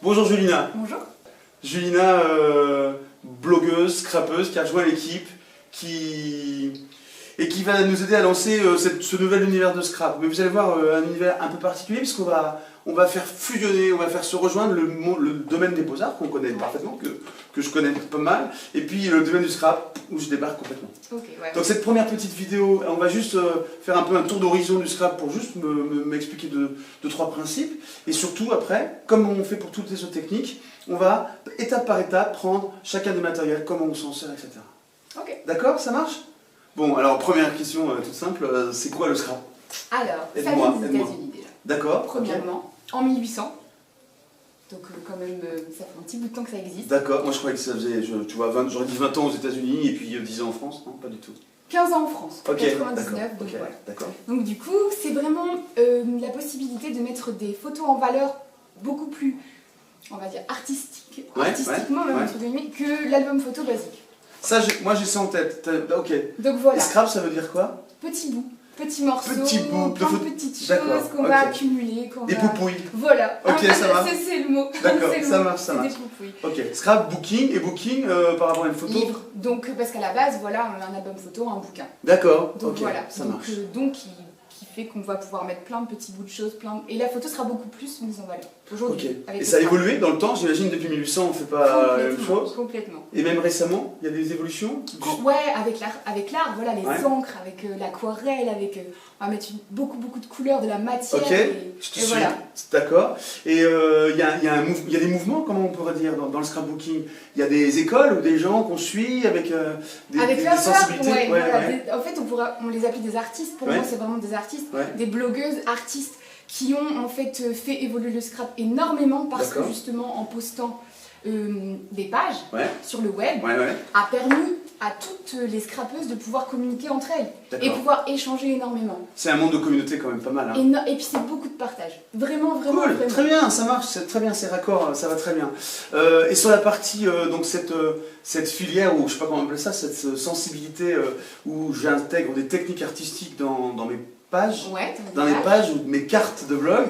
Bonjour Julina. Bonjour. Julina, blogueuse, scrapeuse, qui a rejoint l'équipe, et qui va nous aider à lancer ce nouvel univers de scrap. Mais vous allez voir un univers un peu particulier, puisqu'on va faire fusionner, on va faire se rejoindre le domaine des beaux-arts, qu'on connaît parfaitement, que je connais pas mal, et puis le domaine du scrap, où je débarque complètement. Okay, ouais. Donc cette première petite vidéo, on va juste faire un peu un tour d'horizon du scrap pour juste m'expliquer deux, trois principes. Et surtout après, comme on fait pour toutes les autres techniques, on va étape par étape prendre chacun des matériels, comment on s'en sert, etc. Ok. D'accord, ça marche? Bon, alors première question toute simple, c'est quoi le scrap? Alors, ça vient des États-Unis déjà. D'accord. Premièrement, en 1800. Donc quand même, ça fait un petit bout de temps que ça existe. D'accord, moi je croyais que ça faisait, tu vois, j'aurais dit 20 ans aux États-Unis et puis 10 ans en France, non, pas du tout. 15 ans en France, Ok, 99, donc okay, voilà. D'accord. Donc du coup, c'est vraiment la possibilité de mettre des photos en valeur beaucoup plus, on va dire, artistiquement même, entre guillemets, que l'album photo basique. Ça, moi j'ai ça en tête, ok. Donc voilà. Et scrap, ça veut dire quoi? Petits bouts, petits morceaux, plein de petites choses qu'on va accumuler. Des poupouilles. Voilà. Ok, ça marche. C'est le mot. D'accord, ça marche. C'est des poupouilles. Ok, scrap, booking, et booking par rapport à une photo? Livre. Donc, parce qu'à la base, voilà, on a un album photo, un bouquin. D'accord, Donc ok, voilà. ça marche. Donc, qui fait qu'on va pouvoir mettre plein de petits bouts de choses, et la photo sera beaucoup plus mise en valeur. Aujourd'hui. Ok. Et ça a évolué dans le temps, j'imagine depuis 1800 on fait pas la même chose? Complètement. Et même récemment, il y a des évolutions? Ouais, avec l'art, voilà, les encres, avec l'aquarelle, on va mettre beaucoup de couleurs, de la matière. Ok, je te suis, voilà. D'accord. Et il y a des mouvements, comment on pourrait dire, dans le scrapbooking? Il y a des écoles ou des gens qu'on suit avec des sensibilités? Ouais, voilà. En fait, on les appelle des artistes. Pour moi, c'est vraiment des artistes, des blogueuses, artistes qui ont en fait fait évoluer le scrap énormément parce que justement en postant des pages sur le web a permis à toutes les scrapeuses de pouvoir communiquer entre elles et pouvoir échanger énormément. C'est un monde de communauté quand même pas mal. Hein. Et puis c'est beaucoup de partage. Vraiment, cool, vraiment. Très bien, ça marche, c'est très bien, c'est raccord, ça va très bien. Et sur la partie, donc cette filière, ou je sais pas comment on appelle ça, cette sensibilité où j'intègre des techniques artistiques dans mes pages, dans les pages ou mes cartes de blog,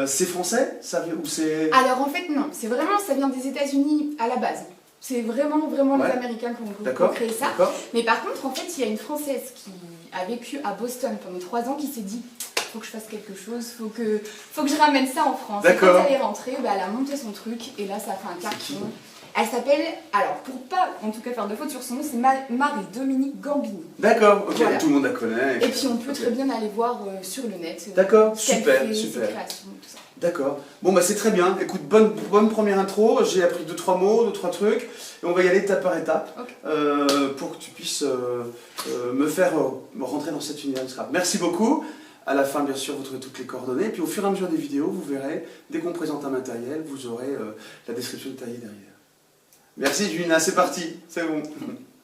c'est français ou c'est... Alors en fait non, c'est vraiment, ça vient des États-Unis à la base. C'est vraiment les Américains qui ont créé ça. Mais par contre, en fait, il y a une Française qui a vécu à Boston pendant 3 ans qui s'est dit faut que je fasse quelque chose, faut que je ramène ça en France. Et quand elle est rentrée, elle a monté son truc et là ça a fait un carton. Elle s'appelle, alors pour pas en tout cas faire de faute sur son nom, c'est Marie-Dominique Gambini. D'accord, ok, tout le monde la connaît. Et puis on peut très bien aller voir sur le net. D'accord, super. Ses créations, tout ça. D'accord. Bon bah c'est très bien. Écoute, bonne première intro. J'ai appris 2-3 mots, 2-3 trucs. Et on va y aller étape par étape pour que tu puisses me faire rentrer dans cet univers de scrap. Merci beaucoup. À la fin, bien sûr, vous trouvez toutes les coordonnées. Et puis au fur et à mesure des vidéos, vous verrez, dès qu'on présente un matériel, vous aurez la description détaillée derrière. Merci Julina, c'est parti. C'est bon.